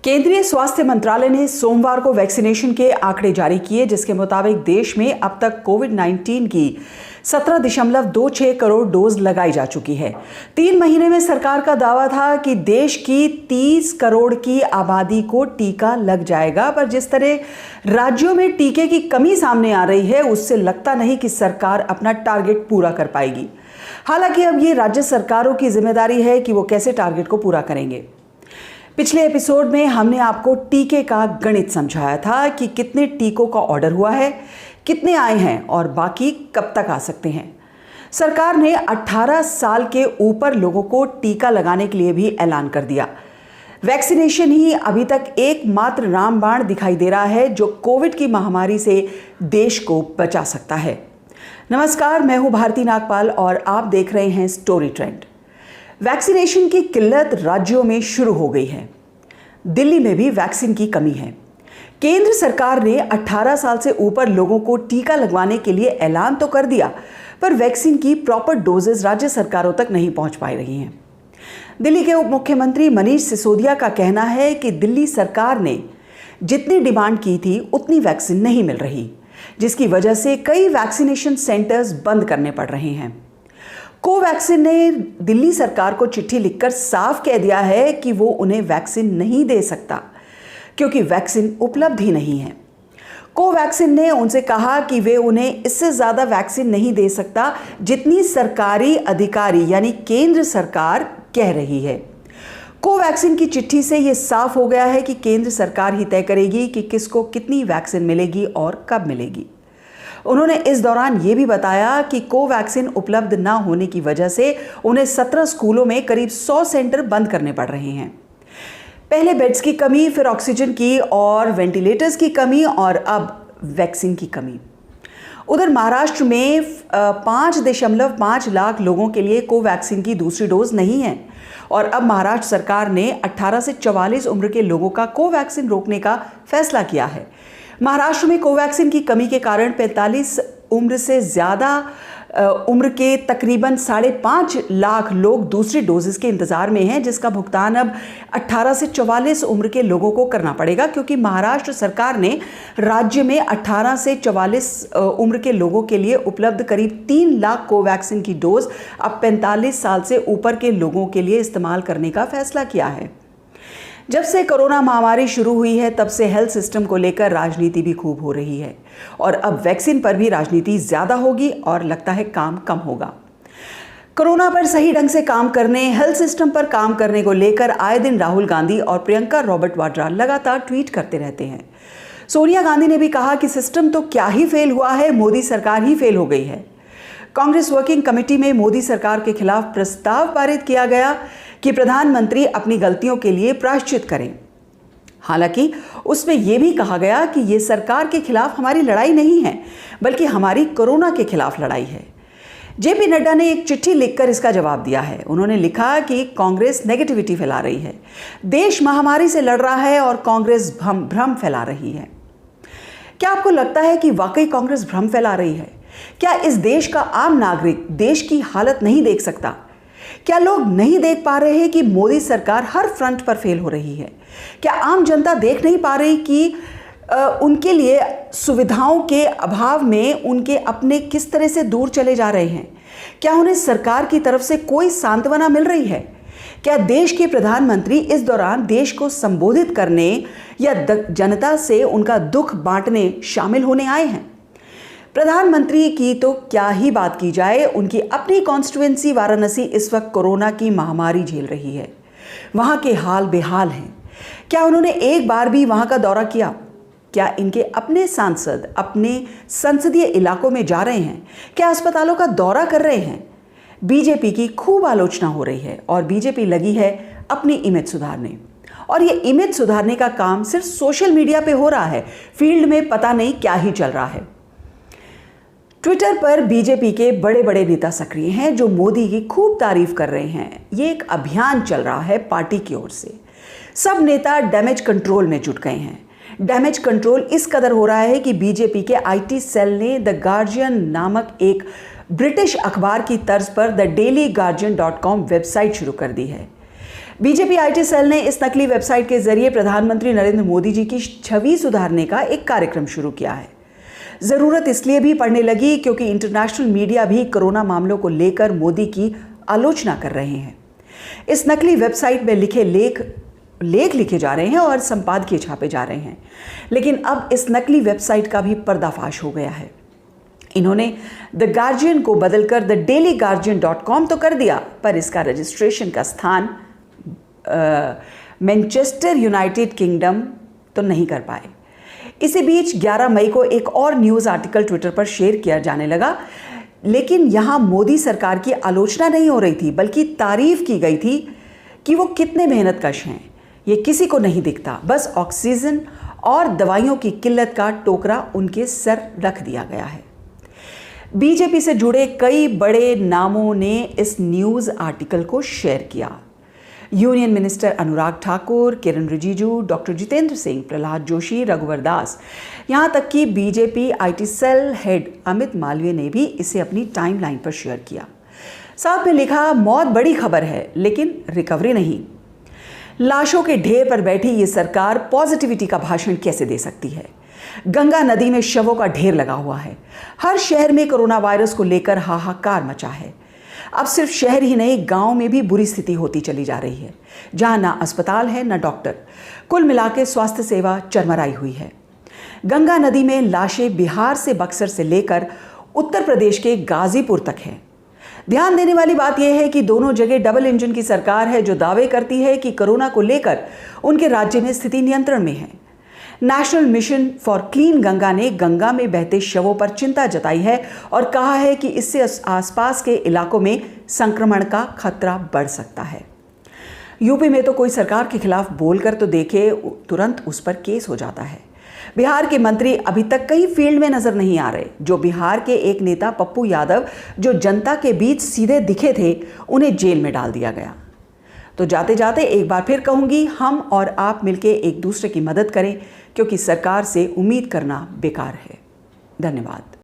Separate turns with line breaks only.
केंद्रीय स्वास्थ्य मंत्रालय ने सोमवार को वैक्सीनेशन के आंकड़े जारी किए, जिसके मुताबिक देश में अब तक कोविड-19 की 17.26 करोड़ डोज लगाई जा चुकी है। 3 महीने में सरकार का दावा था कि देश की 30 करोड़ की आबादी को टीका लग जाएगा, पर जिस तरह राज्यों में टीके की कमी सामने आ रही है, उससे लगता नहीं कि सरकार अपना टारगेट पूरा कर पाएगी। हालांकि अब ये राज्य सरकारों की जिम्मेदारी है कि वो कैसे टारगेट को पूरा करेंगे। पिछले एपिसोड में हमने आपको टीके का गणित समझाया था कि कितने टीकों का ऑर्डर हुआ है, कितने आए हैं और बाकी कब तक आ सकते हैं। सरकार ने 18 साल के ऊपर लोगों को टीका लगाने के लिए भी ऐलान कर दिया। वैक्सीनेशन ही अभी तक एकमात्र रामबाण दिखाई दे रहा है जो कोविड की महामारी से देश को बचा सकता है। नमस्कार, मैं हूं भारती नागपाल और आप देख रहे हैं स्टोरी ट्रेंड। वैक्सीनेशन की किल्लत राज्यों में शुरू हो गई है। दिल्ली में भी वैक्सीन की कमी है। केंद्र सरकार ने 18 साल से ऊपर लोगों को टीका लगवाने के लिए ऐलान तो कर दिया, पर वैक्सीन की प्रॉपर डोजेस राज्य सरकारों तक नहीं पहुंच पा रही हैं। दिल्ली के उप मुख्यमंत्री मनीष सिसोदिया का कहना है कि दिल्ली सरकार ने जितनी डिमांड की थी उतनी वैक्सीन नहीं मिल रही, जिसकी वजह से कई वैक्सीनेशन सेंटर्स बंद करने पड़ रहे हैं। कोवैक्सीन ने दिल्ली सरकार को चिट्ठी लिखकर साफ कह दिया है कि वो उन्हें वैक्सीन नहीं दे सकता क्योंकि वैक्सीन उपलब्ध ही नहीं है। कोवैक्सीन ने उनसे कहा कि वे उन्हें इससे ज़्यादा वैक्सीन नहीं दे सकता जितनी सरकारी अधिकारी यानी केंद्र सरकार कह रही है। कोवैक्सीन की चिट्ठी से ये साफ हो गया है कि केंद्र सरकार ही तय करेगी कि किसको कितनी वैक्सीन मिलेगी और कब मिलेगी। उन्होंने इस दौरान ये भी बताया कि कोवैक्सीन उपलब्ध न होने की वजह से उन्हें 17 स्कूलों में करीब 100 सेंटर बंद करने पड़ रहे हैं। पहले बेड्स की कमी, फिर ऑक्सीजन की और वेंटिलेटर्स की कमी और अब वैक्सीन की कमी। उधर महाराष्ट्र में 5.5 लाख लोगों के लिए कोवैक्सीन की दूसरी डोज नहीं है और अब महाराष्ट्र सरकार ने 18 से 44 उम्र के लोगों का कोवैक्सीन रोकने का फैसला किया है। महाराष्ट्र में कोवैक्सीन की कमी के कारण 45 उम्र से ज़्यादा उम्र के तकरीबन 5.5 लाख लोग दूसरी डोजेस के इंतज़ार में हैं, जिसका भुगतान अब 18 से 44 उम्र के लोगों को करना पड़ेगा, क्योंकि महाराष्ट्र सरकार ने राज्य में 18 से 44 उम्र के लोगों के लिए उपलब्ध करीब 3 लाख कोवैक्सीन की डोज अब 45 साल से ऊपर के लोगों के लिए इस्तेमाल करने का फैसला किया है। जब से कोरोना महामारी शुरू हुई है तब से हेल्थ सिस्टम को लेकर राजनीति भी खूब हो रही है और अब वैक्सीन पर भी राजनीति ज़्यादा होगी और लगता है काम कम होगा। कोरोना पर सही ढंग से काम करने, हेल्थ सिस्टम पर काम करने को लेकर आए दिन राहुल गांधी और प्रियंका रॉबर्ट वाड्रा लगातार ट्वीट करते रहते हैं। सोनिया गांधी ने भी कहा कि सिस्टम तो क्या ही फेल हुआ है, मोदी सरकार ही फेल हो गई है। कांग्रेस वर्किंग कमेटी में मोदी सरकार के खिलाफ प्रस्ताव पारित किया गया कि प्रधानमंत्री अपनी गलतियों के लिए प्रायश्चित करें। हालांकि उसमें यह भी कहा गया कि यह सरकार के खिलाफ हमारी लड़ाई नहीं है, बल्कि हमारी कोरोना के खिलाफ लड़ाई है। जेपी नड्डा ने एक चिट्ठी लिखकर इसका जवाब दिया है। उन्होंने लिखा कि कांग्रेस नेगेटिविटी फैला रही है, देश महामारी से लड़ रहा है और कांग्रेस भ्रम फैला रही है। क्या आपको लगता है कि वाकई कांग्रेस भ्रम फैला रही है? क्या इस देश का आम नागरिक देश की हालत नहीं देख सकता? क्या लोग नहीं देख पा रहे हैं कि मोदी सरकार हर फ्रंट पर फेल हो रही है? क्या आम जनता देख नहीं पा रही कि उनके लिए सुविधाओं के अभाव में उनके अपने किस तरह से दूर चले जा रहे हैं? क्या उन्हें सरकार की तरफ से कोई सांत्वना मिल रही है? क्या देश के प्रधानमंत्री इस दौरान देश को संबोधित करने या जनता से उनका दुख बांटने शामिल होने आए हैं? प्रधानमंत्री की तो क्या ही बात की जाए, उनकी अपनी कॉन्स्टिट्यूएंसी वाराणसी इस वक्त कोरोना की महामारी झेल रही है। वहां के हाल बेहाल हैं। क्या उन्होंने एक बार भी वहां का दौरा किया? क्या इनके अपने सांसद अपने संसदीय इलाकों में जा रहे हैं? क्या अस्पतालों का दौरा कर रहे हैं? बीजेपी की खूब आलोचना हो रही है और बीजेपी लगी है अपनी इमेज सुधारने, और ये इमेज सुधारने का काम सिर्फ सोशल मीडिया पे हो रहा है। फील्ड में पता नहीं क्या ही चल रहा है। ट्विटर पर बीजेपी के बड़े बड़े नेता सक्रिय हैं जो मोदी की खूब तारीफ कर रहे हैं। ये एक अभियान चल रहा है पार्टी की ओर से। सब नेता डैमेज कंट्रोल में जुट गए हैं। डैमेज कंट्रोल इस कदर हो रहा है कि बीजेपी के आईटी सेल ने द गार्जियन नामक एक ब्रिटिश अखबार की तर्ज पर द डेली गार्जियन.com वेबसाइट शुरू कर दी है। बीजेपी आईटी सेल ने इस नकली वेबसाइट के जरिए प्रधानमंत्री नरेंद्र मोदी जी की छवि सुधारने का एक कार्यक्रम शुरू किया है। जरूरत इसलिए भी पड़ने लगी क्योंकि इंटरनेशनल मीडिया भी कोरोना मामलों को लेकर मोदी की आलोचना कर रहे हैं। इस नकली वेबसाइट में लिखे लेख लिखे जा रहे हैं और संपादकीय छापे जा रहे हैं, लेकिन अब इस नकली वेबसाइट का भी पर्दाफाश हो गया है। इन्होंने द गार्जियन को बदलकर thedailyguardian.com तो कर दिया, पर इसका रजिस्ट्रेशन का स्थान मैनचेस्टर यूनाइटेड किंगडम तो नहीं कर पाए। इसी बीच 11 मई को एक और न्यूज़ आर्टिकल ट्विटर पर शेयर किया जाने लगा, लेकिन यहाँ मोदी सरकार की आलोचना नहीं हो रही थी, बल्कि तारीफ की गई थी कि वो कितने मेहनतकश हैं। ये किसी को नहीं दिखता, बस ऑक्सीजन और दवाइयों की किल्लत का टोकरा उनके सर रख दिया गया है। बीजेपी से जुड़े कई बड़े नामों ने इस न्यूज़ आर्टिकल को शेयर किया। Union minister Anurag Thakur, Kiran Rijiju, doctor Jitendra Singh, Prahlad Joshi, Raghubar Das, यहाँ तक कि BJP IT cell head Amit Malviya ने भी इसे अपनी टाइमलाइन पर शेयर किया। साथ में लिखा, मौत बड़ी खबर है लेकिन रिकवरी नहीं। लाशों के ढेर पर बैठी ये सरकार पॉजिटिविटी का भाषण कैसे दे सकती है? गंगा नदी में शवों का ढेर लगा हुआ है। हर शहर में कोरोना वायरस को लेकर हाहाकार मचा है। अब सिर्फ शहर ही नहीं, गांव में भी बुरी स्थिति होती चली जा रही है, जहां ना अस्पताल है ना डॉक्टर। कुल मिलाकर स्वास्थ्य सेवा चरमराई हुई है। गंगा नदी में लाशें बिहार से बक्सर से लेकर उत्तर प्रदेश के गाजीपुर तक हैं। ध्यान देने वाली बात यह है कि दोनों जगह डबल इंजन की सरकार है, जो दावे करती है कि कोरोना को लेकर उनके राज्य में स्थिति नियंत्रण में है। National mission for clean Ganga ने गंगा में बहते शवों पर चिंता जताई है और कहा है कि इससे आसपास के इलाकों में संक्रमण का खतरा बढ़ सकता है। यूपी में तो कोई सरकार के खिलाफ बोलकर तो देखे, तुरंत उस पर केस हो जाता है। बिहार के मंत्री अभी तक कहीं फील्ड में नजर नहीं आ रहे। जो बिहार के एक नेता पप्पू यादव, जो जनता के बीच सीधे दिखे थे, उन्हें जेल में डाल दिया गया। तो जाते जाते एक बार फिर कहूंगी, हम और आप मिलकर एक दूसरे की मदद करें, क्योंकि सरकार से उम्मीद करना बेकार है। धन्यवाद।